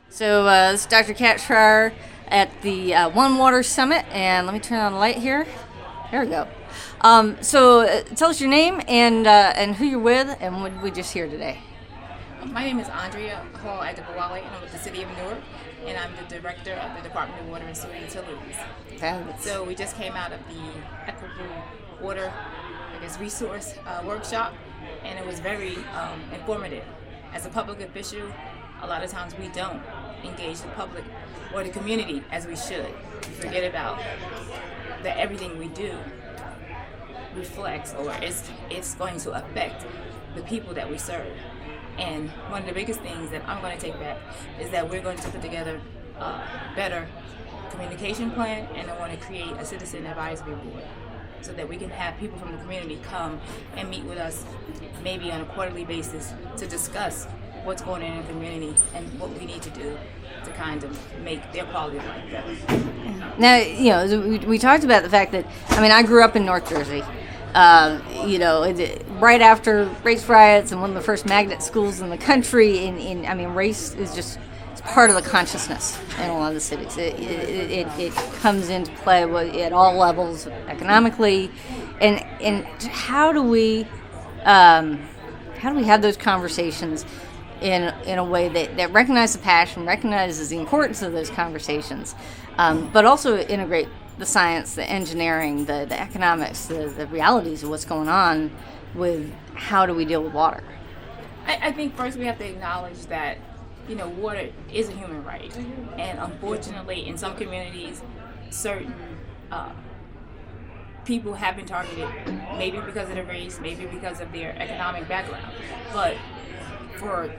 This is Dr. Kat Schreier at the One Water Summit, and let me turn on the light here. There we go. Tell us your name and who you're with, and what we just hear today. My name is Andrea Adebowale, and I'm with the City of Newark, and I'm the Director of the Department of Water and Sewer Utilities. So we just came out of the Equitable Water, Resource workshop, and it was very informative. As a public official, a lot of times we don't engage the public or the community as we should. We forget about that everything we do reflects or it's going to affect the people that we serve. And one of the biggest things that I'm going to take back is that we're going to put together a better communication plan, and I want to create a citizen advisory board so that we can have people from the community come and meet with us maybe on a quarterly basis to discuss what's going on in the community and what we need to do to kind of make their quality of life better. Now, we talked about the fact that, I grew up in North Jersey. Right after race riots and one of the first magnet schools in the country, race is just it's part of the consciousness in a lot of the cities. It comes into play at all levels, economically, and how do we have those conversations in a way that recognizes the passion, recognizes the importance of those conversations, but also integrate the science, the engineering, the economics, the realities of what's going on with how do we deal with water? I think first we have to acknowledge that, water is a human right. And unfortunately, in some communities, certain people have been targeted, maybe because of their race, maybe because of their economic background. But for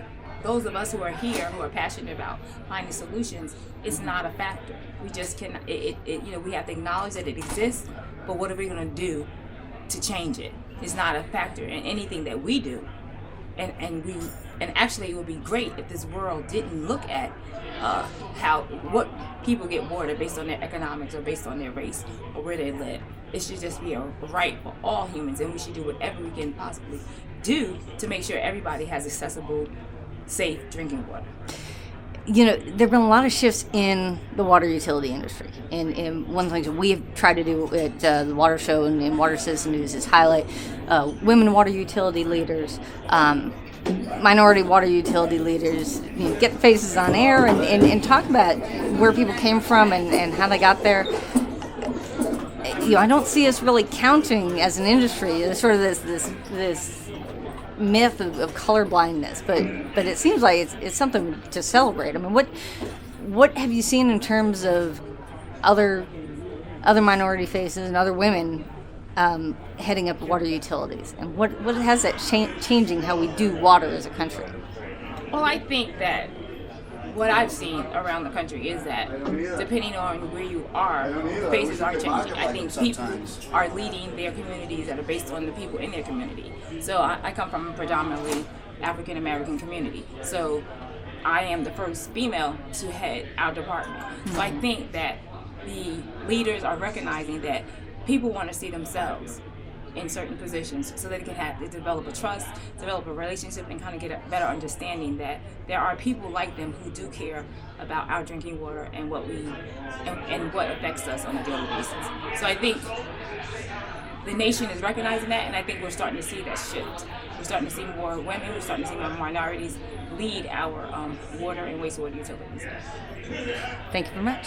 those of us who are here, who are passionate about finding solutions, it's not a factor. We just cannot. We have to acknowledge that it exists, but what are we going to do to change it? It's not a factor in anything that we do, and actually, it would be great if this world didn't look at what people get water based on their economics or based on their race or where they live. It should just be a right for all humans, and we should do whatever we can possibly do to make sure everybody has accessible, safe drinking water. There have been a lot of shifts in the water utility industry. And one of the things that we have tried to do at the Water Show and in Water Citizen News is highlight women water utility leaders, minority water utility leaders, get faces on air and talk about where people came from and how they got there. I don't see us really counting as an industry. There's sort of this myth of colorblindness, but it seems like it's something to celebrate. What have you seen in terms of other minority faces and other women heading up water utilities, and what has that changing how we do water as a country? Well, I think that what I've seen around the country is that depending on where you are, faces are changing. I think people are leading their communities that are based on the people in their community. So I come from a predominantly African American community. So I am the first female to head our department. So I think that the leaders are recognizing that people want to see themselves in certain positions so that they develop a trust, develop a relationship, and kind of get a better understanding that there are people like them who do care about our drinking water and what affects us on a daily basis. So I think the nation is recognizing that, and I think we're starting to see that shift. We're starting to see more women, we're starting to see more minorities lead our water and wastewater utilities. Thank you very much.